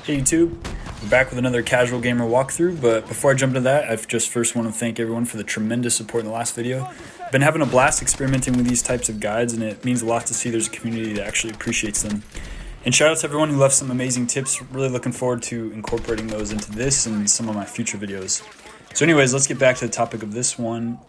Hey YouTube, we're back with another casual gamer walkthrough, but before I jump into that, I just first want to thank everyone for the tremendous support in the last video. I've been having a blast experimenting with these types of guides, and it means a lot to see there's a community that actually appreciates them. And shout out to everyone who left some amazing tips. Really looking forward to incorporating those into this and some of my future videos. So anyways, let's get back to the topic of this one.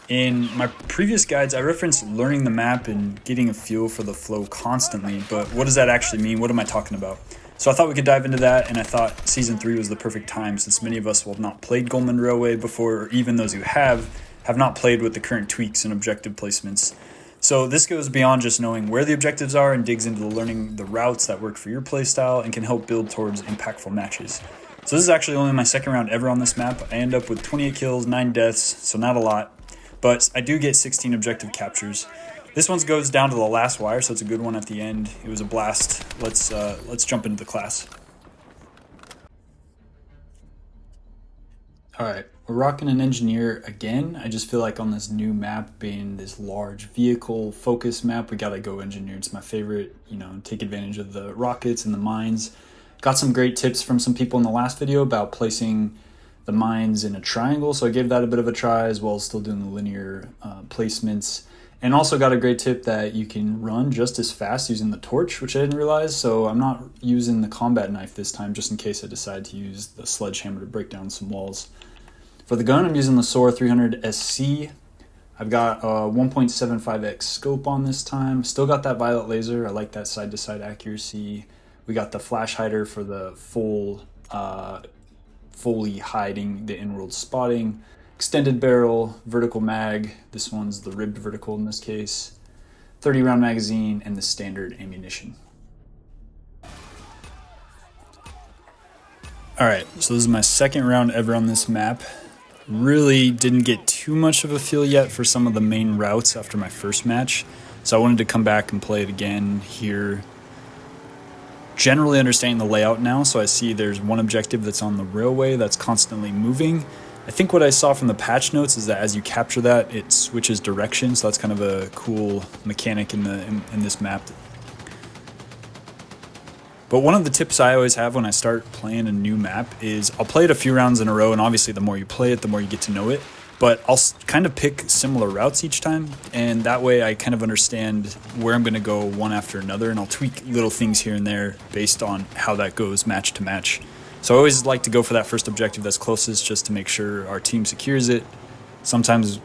In my previous guides, I referenced learning the map and getting a feel for the flow constantly, but what does that actually mean? What am I talking about? So I thought we could dive into that, and I thought Season 3 was the perfect time since many of us will have not played Golmud Railway before, or even those who have not played with the current tweaks and objective placements. So this goes beyond just knowing where the objectives are and digs into learning the routes that work for your playstyle and can help build towards impactful matches. So this is actually only my second round ever on this map. I end up with 28 kills, 9 deaths, so not a lot, but I do get 16 objective captures. This one goes down to the last wire, so it's a good one at the end. It was a blast. Let's jump into the class. Alright, we're rocking an engineer again. I just feel like on this new map, being this large vehicle focus map, we gotta go engineer. It's my favorite, take advantage of the rockets and the mines. Got some great tips from some people in the last video about placing the mines in a triangle, so I gave that a bit of a try, as well as still doing the linear placements. And also got a great tip that you can run just as fast using the torch, which I didn't realize, so I'm not using the combat knife this time, just in case I decide to use the sledgehammer to break down some walls. For the gun, I'm using the SOR-300SC. I've got a 1.75x scope on this time. Still got that violet laser. I like that side-to-side accuracy. We got the flash hider for the fully hiding the in-world spotting. Extended barrel, vertical mag, this one's the ribbed vertical in this case, 30 round magazine, and the standard ammunition. Alright, so this is my second round ever on this map. Really didn't get too much of a feel yet for some of the main routes after my first match, so I wanted to come back and play it again here. Generally understanding the layout now, so I see there's one objective that's on the railway that's constantly moving. I think what I saw from the patch notes is that as you capture that, it switches direction, so that's kind of a cool mechanic in this map. But one of the tips I always have when I start playing a new map is I'll play it a few rounds in a row, and obviously the more you play it, the more you get to know it. But I'll kind of pick similar routes each time, and that way I kind of understand where I'm going to go one after another, and I'll tweak little things here and there based on how that goes match to match. So I always like to go for that first objective that's closest, just to make sure our team secures it. Sometimes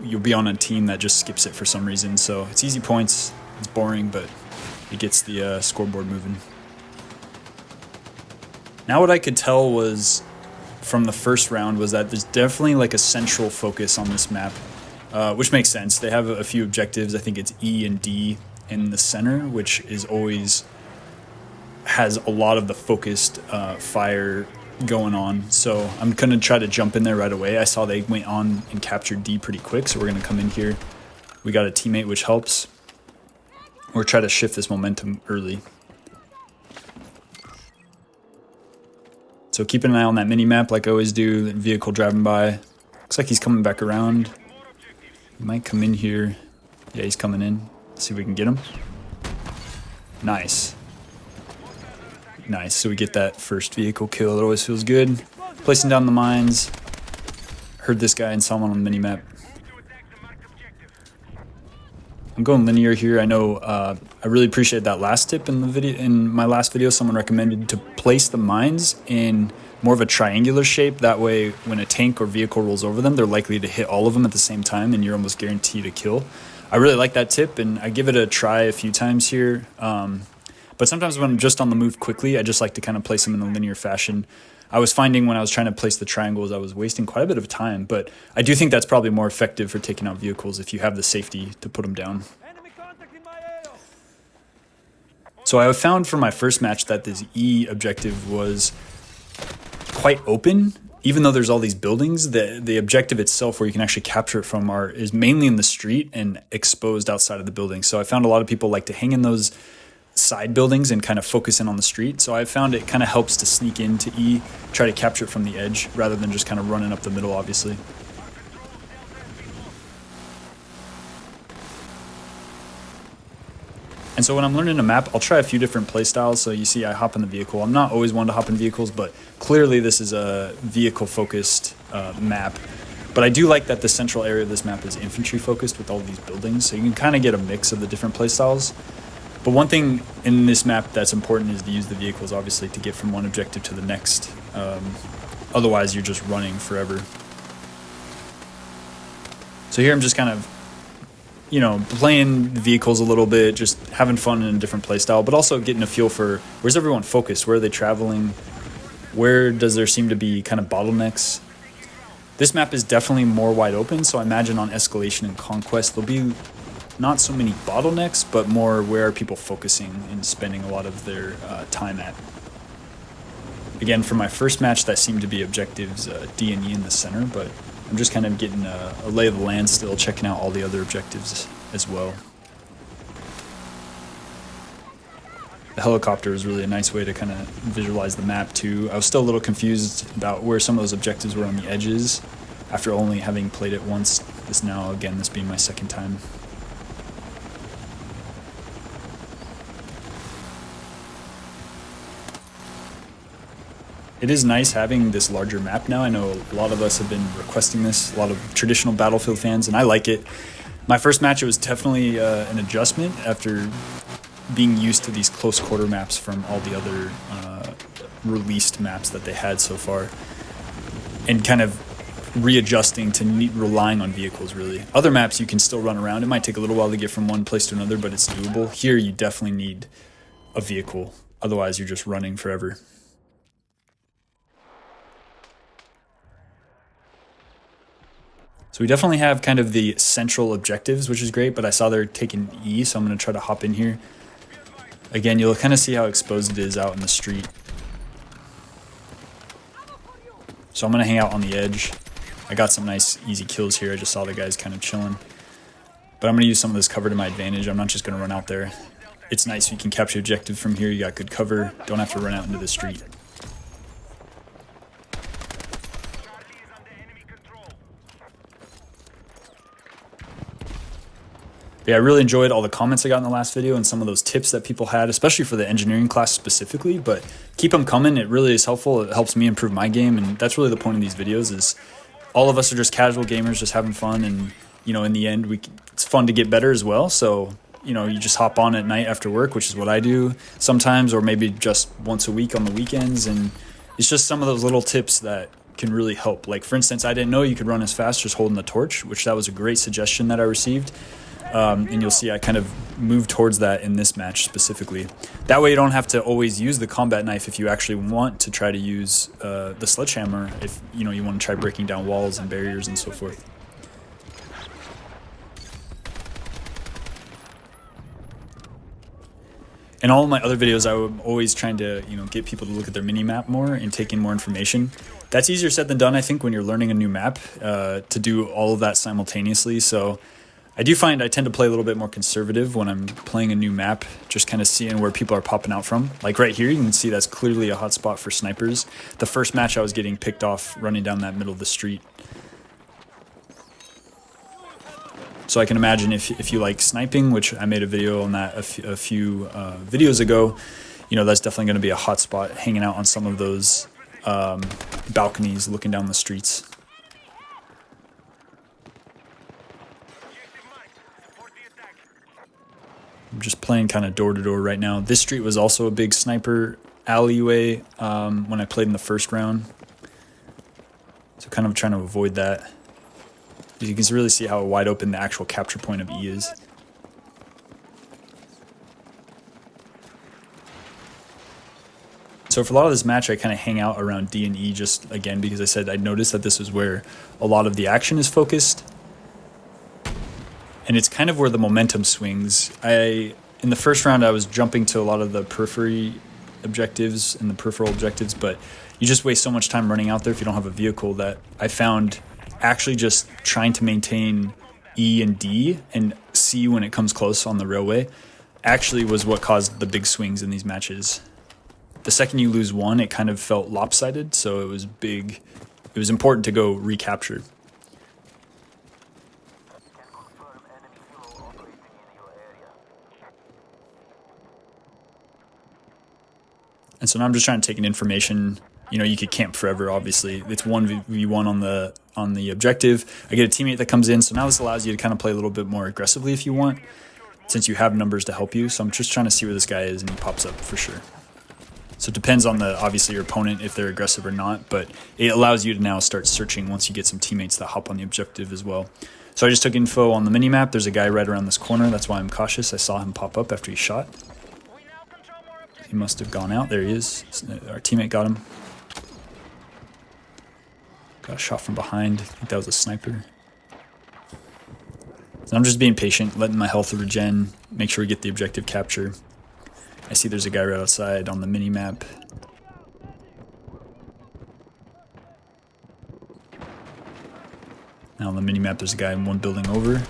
you'll be on a team that just skips it for some reason, so it's easy points, it's boring, but it gets the scoreboard moving. Now what I could tell was, from the first round, was that there's definitely like a central focus on this map, which makes sense. They have a few objectives. I think it's E and D in the center, which is always has a lot of the focused fire going on. So I'm going to try to jump in there right away. I saw they went on and captured D pretty quick, so we're going to come in here. We got a teammate, which helps. We're trying to shift this momentum early. So keeping an eye on that mini-map like I always do. The vehicle driving by. Looks like he's coming back around. He might come in here. Yeah, he's coming in. Let's see if we can get him. Nice. Nice, so we get that first vehicle kill. It always feels good. Placing down the mines. Heard this guy and saw him on the minimap. I'm going linear here. I know I really appreciate that last tip in the video. In my last video, someone recommended to place the mines in more of a triangular shape. That way, when a tank or vehicle rolls over them, they're likely to hit all of them at the same time, and you're almost guaranteed a kill. I really like that tip, and I give it a try a few times here. But sometimes when I'm just on the move quickly, I just like to kind of place them in a linear fashion. I was finding when I was trying to place the triangles, I was wasting quite a bit of time, but I do think that's probably more effective for taking out vehicles if you have the safety to put them down. So I found for my first match that this E objective was quite open. Even though there's all these buildings, the objective itself, where you can actually capture it from, is mainly in the street and exposed outside of the building. So I found a lot of people like to hang in those side buildings and kind of focus in on the street. So I found it kind of helps to sneak into E, try to capture it from the edge rather than just kind of running up the middle, obviously. And so when I'm learning a map, I'll try a few different play styles. So you see I hop in the vehicle. I'm not always one to hop in vehicles, but clearly this is a vehicle-focused map. But I do like that the central area of this map is infantry-focused with all these buildings, so you can kind of get a mix of the different play styles. But one thing in this map that's important is to use the vehicles, obviously, to get from one objective to the next. Otherwise, you're just running forever. So here I'm just kind of, you know, playing the vehicles a little bit, just having fun in a different playstyle, but also getting a feel for where's everyone focused, where are they traveling, where does there seem to be kind of bottlenecks. This map is definitely more wide open, so I imagine on Escalation and Conquest there'll be not so many bottlenecks, but more where are people focusing and spending a lot of their time at. Again, for my first match, that seemed to be objectives D and E in the center, but I'm just kind of getting a lay of the land still, checking out all the other objectives as well. The helicopter is really a nice way to kind of visualize the map too. I was still a little confused about where some of those objectives were on the edges after only having played it once. This being my second time. It is nice having this larger map now. I know a lot of us have been requesting this, a lot of traditional Battlefield fans, and I like it. My first match, it was definitely an adjustment after being used to these close quarter maps from all the other released maps that they had so far, and kind of readjusting to relying on vehicles, really. Other maps you can still run around. It might take a little while to get from one place to another, but it's doable. Here you definitely need a vehicle, otherwise you're just running forever. So we definitely have kind of the central objectives, which is great, but I saw they're taking E, so I'm going to try to hop in here. Again, you'll kind of see how exposed it is out in the street. So I'm going to hang out on the edge. I got some nice easy kills here. I just saw the guys kind of chilling. But I'm going to use some of this cover to my advantage. I'm not just going to run out there. It's nice you can capture objective from here. You got good cover. Don't have to run out into the street. Yeah, I really enjoyed all the comments I got in the last video and some of those tips that people had, especially for the engineering class specifically, but keep them coming. It really is helpful. It helps me improve my game, and that's really the point of these videos is all of us are just casual gamers, just having fun, and, you know, in the end, it's fun to get better as well. So, you know, you just hop on at night after work, which is what I do sometimes, or maybe just once a week on the weekends, and it's just some of those little tips that can really help. Like, for instance, I didn't know you could run as fast just holding the torch, which that was a great suggestion that I received. And you'll see I kind of move towards that in this match specifically. That way you don't have to always use the combat knife if you actually want to try to use the sledgehammer, if you know you want to try breaking down walls and barriers and so forth. In all of my other videos, I'm always trying to, you know, get people to look at their mini-map more and take in more information. That's easier said than done, I think, when you're learning a new map, to do all of that simultaneously. So I do find I tend to play a little bit more conservative when I'm playing a new map, just kind of seeing where people are popping out from. Like right here, you can see that's clearly a hot spot for snipers. The first match I was getting picked off running down that middle of the street. So I can imagine if you like sniping, which I made a video on that a few videos ago, you know, that's definitely going to be a hot spot, hanging out on some of those balconies looking down the streets. I'm just playing kind of door to door right now. This street was also a big sniper alleyway when I played in the first round. So kind of trying to avoid that. You can really see how wide open the actual capture point of E is. So for a lot of this match, I kind of hang out around D and E just, again, because I said I noticed that this is where a lot of the action is focused. And it's kind of where the momentum swings. In the first round, I was jumping to a lot of the periphery objectives and the peripheral objectives, but you just waste so much time running out there if you don't have a vehicle that I found actually just trying to maintain E and D and C when it comes close on the railway actually was what caused the big swings in these matches. The second you lose one, it kind of felt lopsided, so it was big. It was important to go recapture. And so now I'm just trying to take in information. You know, you could camp forever, obviously. It's 1v1 on the objective. I get a teammate that comes in, so now this allows you to kind of play a little bit more aggressively if you want, since you have numbers to help you. So I'm just trying to see where this guy is, and he pops up for sure. So it depends on obviously your opponent, if they're aggressive or not, but it allows you to now start searching once you get some teammates that hop on the objective as well. So I just took info on the minimap. There's a guy right around this corner. That's why I'm cautious. I saw him pop up after he shot. He must have gone out. There he is. Our teammate got him. Got a shot from behind. I think that was a sniper. So I'm just being patient, letting my health regen, make sure we get the objective capture. I see there's a guy right outside on the mini-map. Now on the mini-map there's a guy in one building over.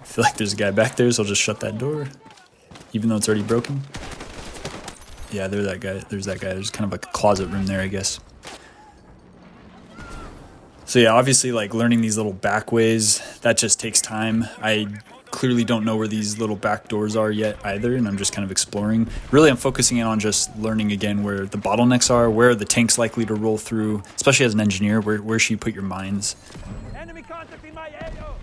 I feel like there's a guy back there, so I'll just shut that door, even though it's already broken. Yeah, there's that guy. There's kind of like a closet room there, I guess. So yeah, obviously like learning these little back ways, that just takes time. I clearly don't know where these little back doors are yet either, and I'm just kind of exploring. Really, I'm focusing in on just learning again where the bottlenecks are, where are the tanks likely to roll through, especially as an engineer, where should you put your mines? Enemy contact in my AO.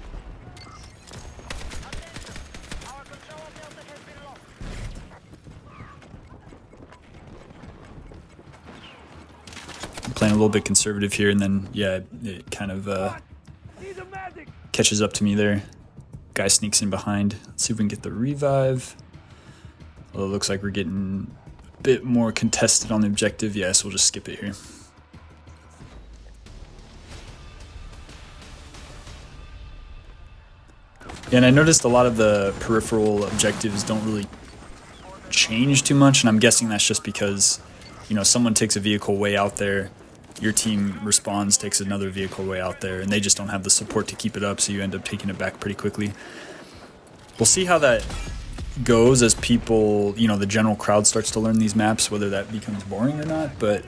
Playing a little bit conservative here, and then yeah, it kind of catches up to me there. Guy sneaks in behind. Let's see if we can get the revive. Well, it looks like we're getting a bit more contested on the objective. Yeah, so we'll just skip it here. Yeah, and I noticed a lot of the peripheral objectives don't really change too much, and I'm guessing that's just because, you know, someone takes a vehicle way out there, your team responds, takes another vehicle way out there, and they just don't have the support to keep it up, so you end up taking it back pretty quickly. We'll see how that goes as people, you know, the general crowd starts to learn these maps, whether that becomes boring or not. But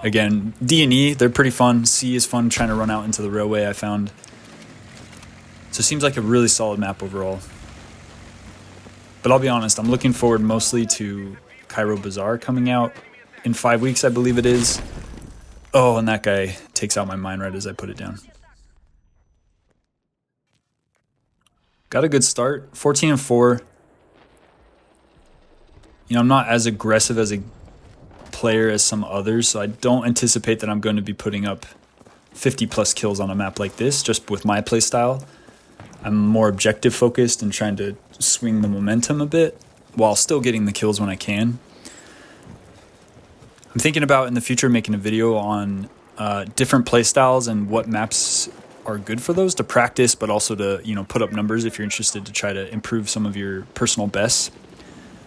again, D&E, they're pretty fun. C is fun, trying to run out into the railway, I found. So it seems like a really solid map overall. But I'll be honest, I'm looking forward mostly to Cairo Bazaar coming out in 5 weeks, I believe it is. Oh, and that guy takes out my mine right as I put it down. Got a good start, 14-4. You know, I'm not as aggressive as a player as some others, so I don't anticipate that I'm going to be putting up 50 plus kills on a map like this, just with my play style. I'm more objective focused and trying to swing the momentum a bit while still getting the kills when I can. I'm thinking about in the future making a video on different play styles and what maps are good for those to practice, but also to, you know, put up numbers if you're interested to try to improve some of your personal bests.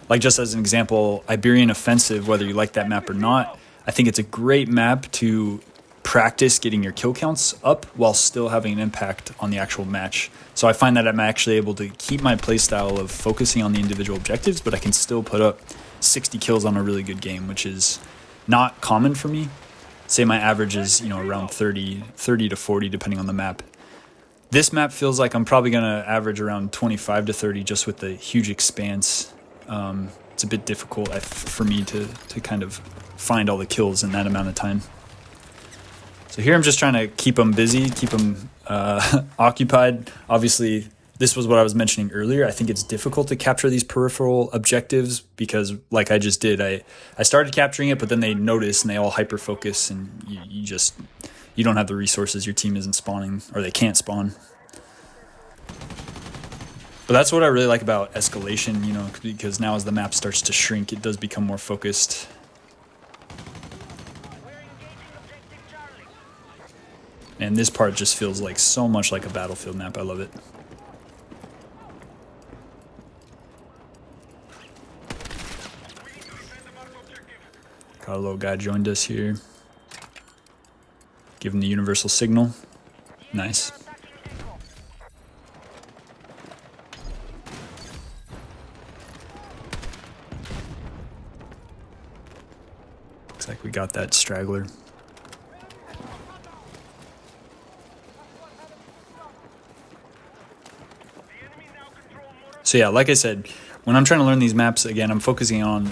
Like just as an example, Iberian Offensive, whether you like that map or not, I think it's a great map to practice getting your kill counts up while still having an impact on the actual match. So I find that I'm actually able to keep my playstyle of focusing on the individual objectives, but I can still put up 60 kills on a really good game, which is not common for me. Say my average is, you know, around 30 to 40 depending on the map. This map feels like I'm probably going to average around 25 to 30 just with the huge expanse. It's a bit difficult for me to kind of find all the kills in that amount of time. So here I'm just trying to keep them busy, keep them occupied. Obviously, this was what I was mentioning earlier. I think it's difficult to capture these peripheral objectives because, like I just did, I started capturing it, but then they notice and they all hyper-focus, and you don't have the resources. Your team isn't spawning, or they can't spawn. But that's what I really like about Escalation, you know, because now as the map starts to shrink, it does become more focused. And this part just feels like so much like a Battlefield map. I love it. Got a little guy joined us here. Give him the universal signal. Nice. Looks like we got that straggler. So yeah, like I said, when I'm trying to learn these maps, again, I'm focusing on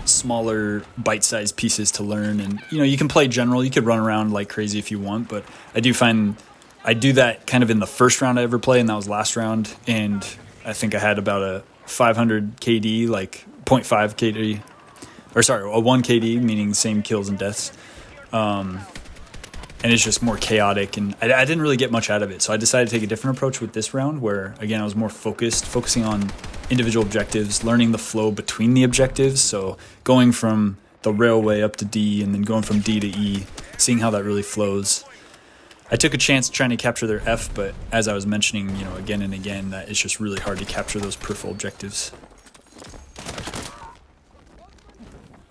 smaller bite-sized pieces to learn. And, you know, you can play general, you could run around like crazy if you want, but I do find I do that kind of in the first round I ever play, and that was last round. And I think I had about a 500 KD, like 0.5 KD, or sorry, a 1 KD, meaning same kills and deaths. And it's just more chaotic, and I didn't really get much out of it. So I decided to take a different approach with this round where, again, I was more focusing on individual objectives, learning the flow between the objectives. So going from the railway up to D and then going from D to E, seeing how that really flows. I took a chance trying to capture their F, but as I was mentioning, you know, again and again, that it's just really hard to capture those peripheral objectives.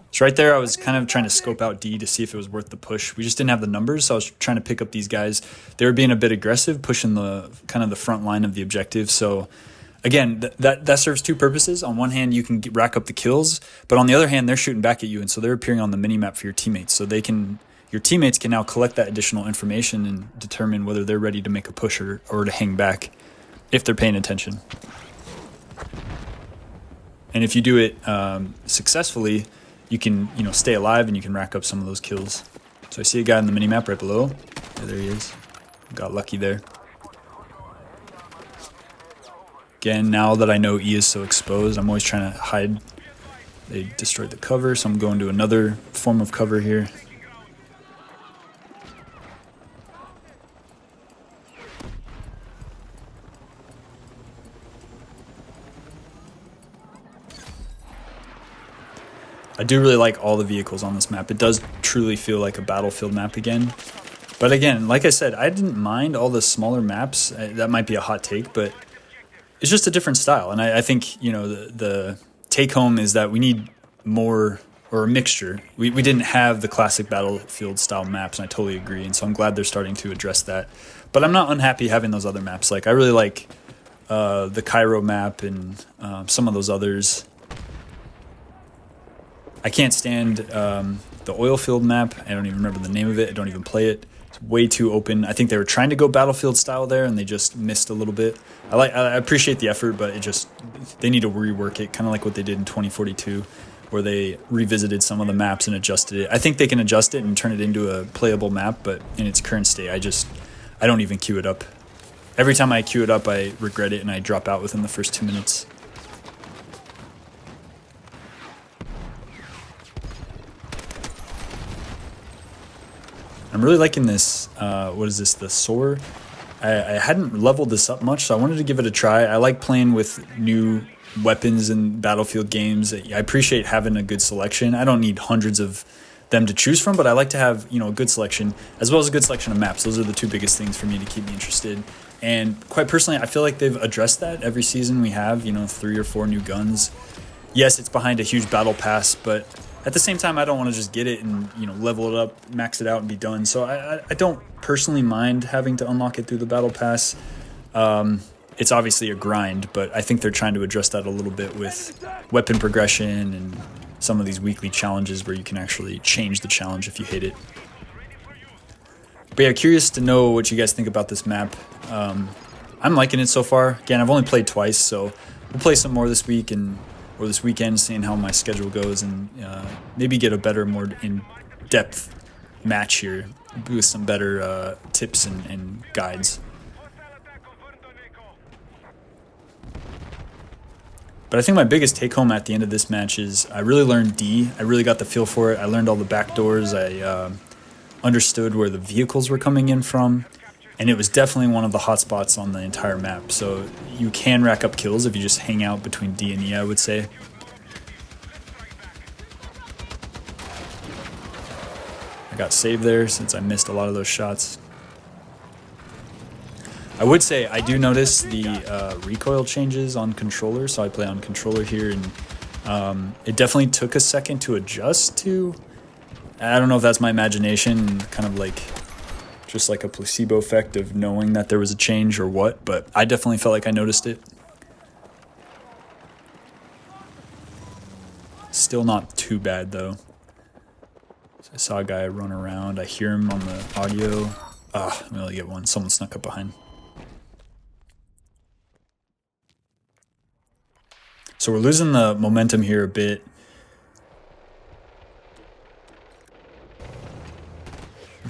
So right there, I was kind of trying to scope out D to see if it was worth the push. We just didn't have the numbers, so I was trying to pick up these guys. They were being a bit aggressive, pushing the kind of the front line of the objective. So again, that serves two purposes. On one hand, you can rack up the kills, but on the other hand, they're shooting back at you, and so they're appearing on the mini-map for your teammates. So your teammates can now collect that additional information and determine whether they're ready to make a push or to hang back if they're paying attention. And if you do it successfully, you can, you know, stay alive and you can rack up some of those kills. So I see a guy on the mini-map right below. Yeah, there he is. Got lucky there. Again, now that I know E is so exposed, I'm always trying to hide. They destroyed the cover, so I'm going to another form of cover here. I do really like all the vehicles on this map. It does truly feel like a battlefield map again. But again, like I said, I didn't mind all the smaller maps. That might be a hot take, but it's just a different style. And I think, you know, the take home is that we need more, or a mixture. We didn't have the classic battlefield style maps, and I totally agree. And so I'm glad they're starting to address that. But I'm not unhappy having those other maps. Like, I really like the Cairo map and some of those others. I can't stand the oil field map. I don't even remember the name of it. I don't even play it. It's way too open. I think they were trying to go battlefield style there, and they just missed a little bit. I appreciate the effort, but they need to rework it, kind of like what they did in 2042, where they revisited some of the maps and adjusted it. I think they can adjust it and turn it into a playable map, but in its current state, I don't even queue it up. Every time I queue it up, I regret it, and I drop out within the first 2 minutes. I'm really liking this, what is this, the SOR? I hadn't leveled this up much, so I wanted to give it a try. I like playing with new weapons in Battlefield games. I appreciate having a good selection. I don't need hundreds of them to choose from, but I like to have, you know, a good selection, as well as a good selection of maps. Those are the two biggest things for me to keep me interested. And quite personally, I feel like they've addressed that. Every season we have, you know, 3 or 4 new guns. Yes, it's behind a huge battle pass, but at the same time, I don't want to just get it and, you know, level it up, max it out, and be done. So I don't personally mind having to unlock it through the battle pass. It's obviously a grind, but I think they're trying to address that a little bit with weapon progression and some of these weekly challenges where you can actually change the challenge if you hit it. But yeah, curious to know what you guys think about this map. I'm liking it so far. Again, I've only played twice, so we'll play some more this week or this weekend, seeing how my schedule goes, and maybe get a better, more in-depth match here with some better tips and guides. But I think my biggest take-home at the end of this match is I really learned D. I really got the feel for it. I learned all the back doors. I understood where the vehicles were coming in from. And it was definitely one of the hot spots on the entire map. So you can rack up kills if you just hang out between D and E, I would say. I got saved there since I missed a lot of those shots. I would say I do notice the recoil changes on controller. So I play on controller here, and it definitely took a second to adjust to. I don't know if that's my imagination, kind of like just like a placebo effect of knowing that there was a change or what, but I definitely felt like I noticed it. Still not too bad though. So I saw a guy run around. I hear him on the audio. I'm gonna get one. Someone snuck up behind. So we're losing the momentum here a bit.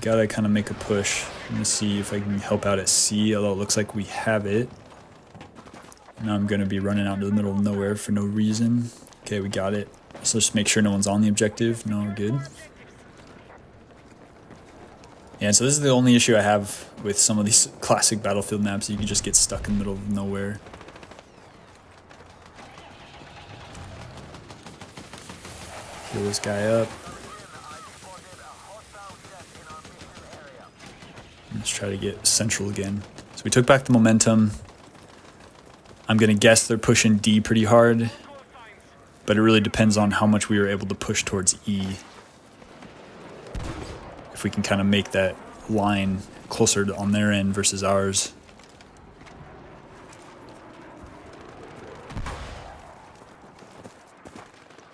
Gotta kind of make a push. I'm gonna see if I can help out at C, although it looks like we have it. Now I'm gonna be running out into the middle of nowhere for no reason. Okay, we got it. So just make sure no one's on the objective. No, we're good. Yeah, so this is the only issue I have with some of these classic Battlefield maps. You can just get stuck in the middle of nowhere. Heal this guy up. Let's try to get central again. So we took back the momentum. I'm going to guess they're pushing D pretty hard, but it really depends on how much we were able to push towards E. If we can kind of make that line closer on their end versus ours.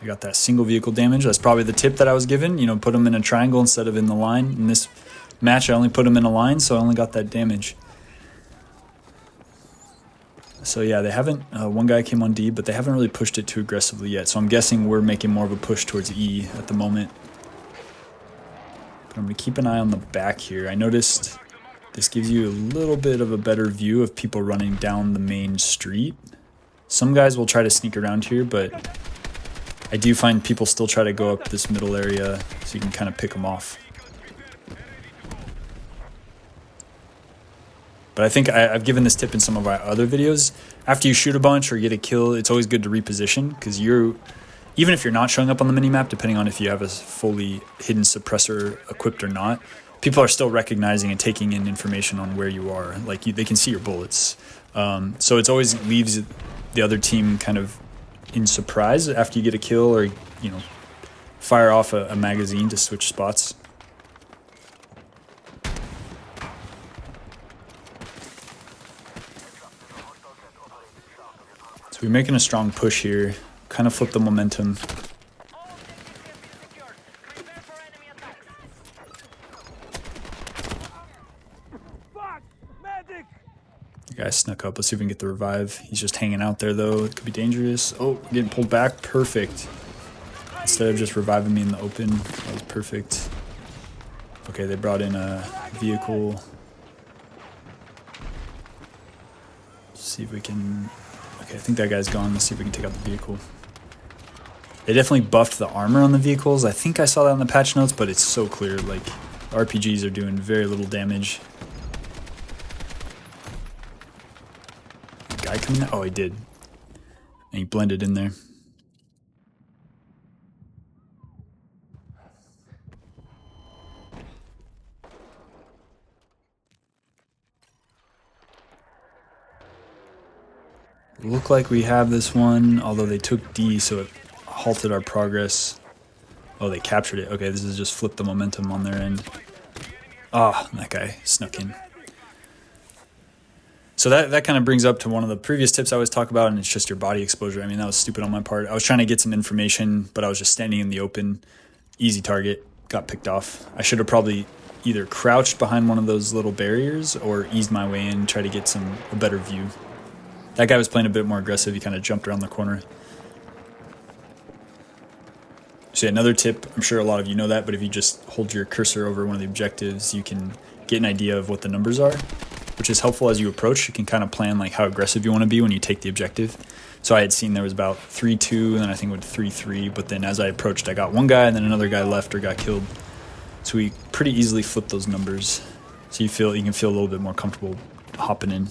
I got that single vehicle damage. That's probably the tip that I was given. You know, put them in a triangle instead of in the line. In this match, I only put them in a line, so I only got that damage. So yeah, they haven't, one guy came on D, but they haven't really pushed it too aggressively yet. So I'm guessing we're making more of a push towards E at the moment. But I'm going to keep an eye on the back here. I noticed this gives you a little bit of a better view of people running down the main street. Some guys will try to sneak around here, but I do find people still try to go up this middle area, so you can kind of pick them off. But I think I've given this tip in some of our other videos. After you shoot a bunch or get a kill, it's always good to reposition, because even if you're not showing up on the minimap, depending on if you have a fully hidden suppressor equipped or not, people are still recognizing and taking in information on where you are. Like they can see your bullets. So it always leaves the other team kind of in surprise after you get a kill, or you know, fire off a magazine to switch spots. So we're making a strong push here, kind of flip the momentum. The guy snuck up. Let's see if we can get the revive. He's just hanging out there though. It could be dangerous. Oh, we're getting pulled back. Perfect. Instead of just reviving me in the open, that was perfect. Okay, they brought in a vehicle. Let's see if we can... Okay, I think that guy's gone. Let's see if we can take out the vehicle. They definitely buffed the armor on the vehicles. I think I saw that in the patch notes, but it's so clear. Like, RPGs are doing very little damage. Guy coming out? Oh, he did. And he blended in there. Look like we have this one, although they took D, so it halted our progress. Oh, they captured it. Okay, this is just flip the momentum on their end. Ah, that guy snuck in. So that kind of brings up to one of the previous tips I always talk about, and it's just your body exposure. I mean, that was stupid on my part. I was trying to get some information, but I was just standing in the open. Easy target. Got picked off. I should have probably either crouched behind one of those little barriers or eased my way in, try to get a better view. That guy was playing a bit more aggressive. He kind of jumped around the corner. So yeah, another tip, I'm sure a lot of you know that, but if you just hold your cursor over one of the objectives, you can get an idea of what the numbers are, which is helpful as you approach. You can kind of plan like how aggressive you want to be when you take the objective. So I had seen there was about 3-2, and then I think it went 3-3, but then as I approached, I got one guy, and then another guy left or got killed. So we pretty easily flipped those numbers. So you can feel a little bit more comfortable hopping in.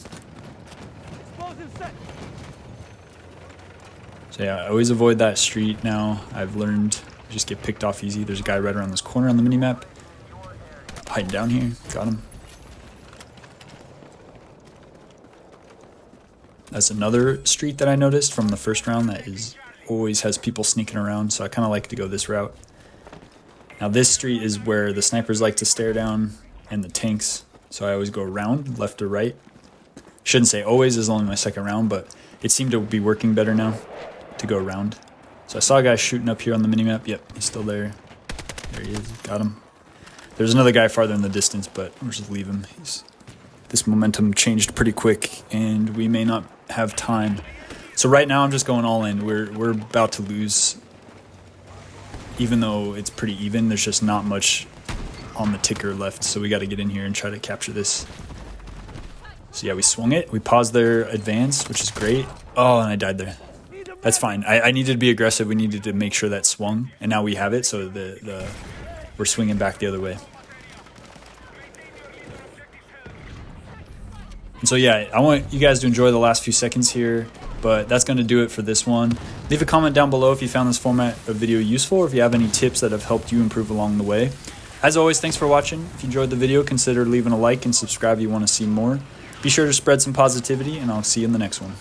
So yeah, I always avoid that street now. I've learned to just get picked off easy. There's a guy right around this corner on the minimap. Hiding down here. Got him. That's another street that I noticed from the first round that always has people sneaking around, so I kind of like to go this route. Now this street is where the snipers like to stare down and the tanks, so I always go around, left or right. Shouldn't say always, this is only my second round, but it seemed to be working better now to go around. So I saw a guy shooting up here on the minimap. Yep, he's still there. There he is. Got him. There's another guy farther in the distance, but we'll just leave him. This momentum changed pretty quick, and we may not have time. So right now I'm just going all in. We're about to lose. Even though it's pretty even, there's just not much on the ticker left. So we got to get in here and try to capture this. So yeah, we swung it. We paused their advance, which is great. Oh, and I died there. That's fine. I needed to be aggressive. We needed to make sure that swung. And now we have it, so we're swinging back the other way. And so yeah, I want you guys to enjoy the last few seconds here. But that's going to do it for this one. Leave a comment down below if you found this format of video useful or if you have any tips that have helped you improve along the way. As always, thanks for watching. If you enjoyed the video, consider leaving a like and subscribe if you want to see more. Be sure to spread some positivity, and I'll see you in the next one.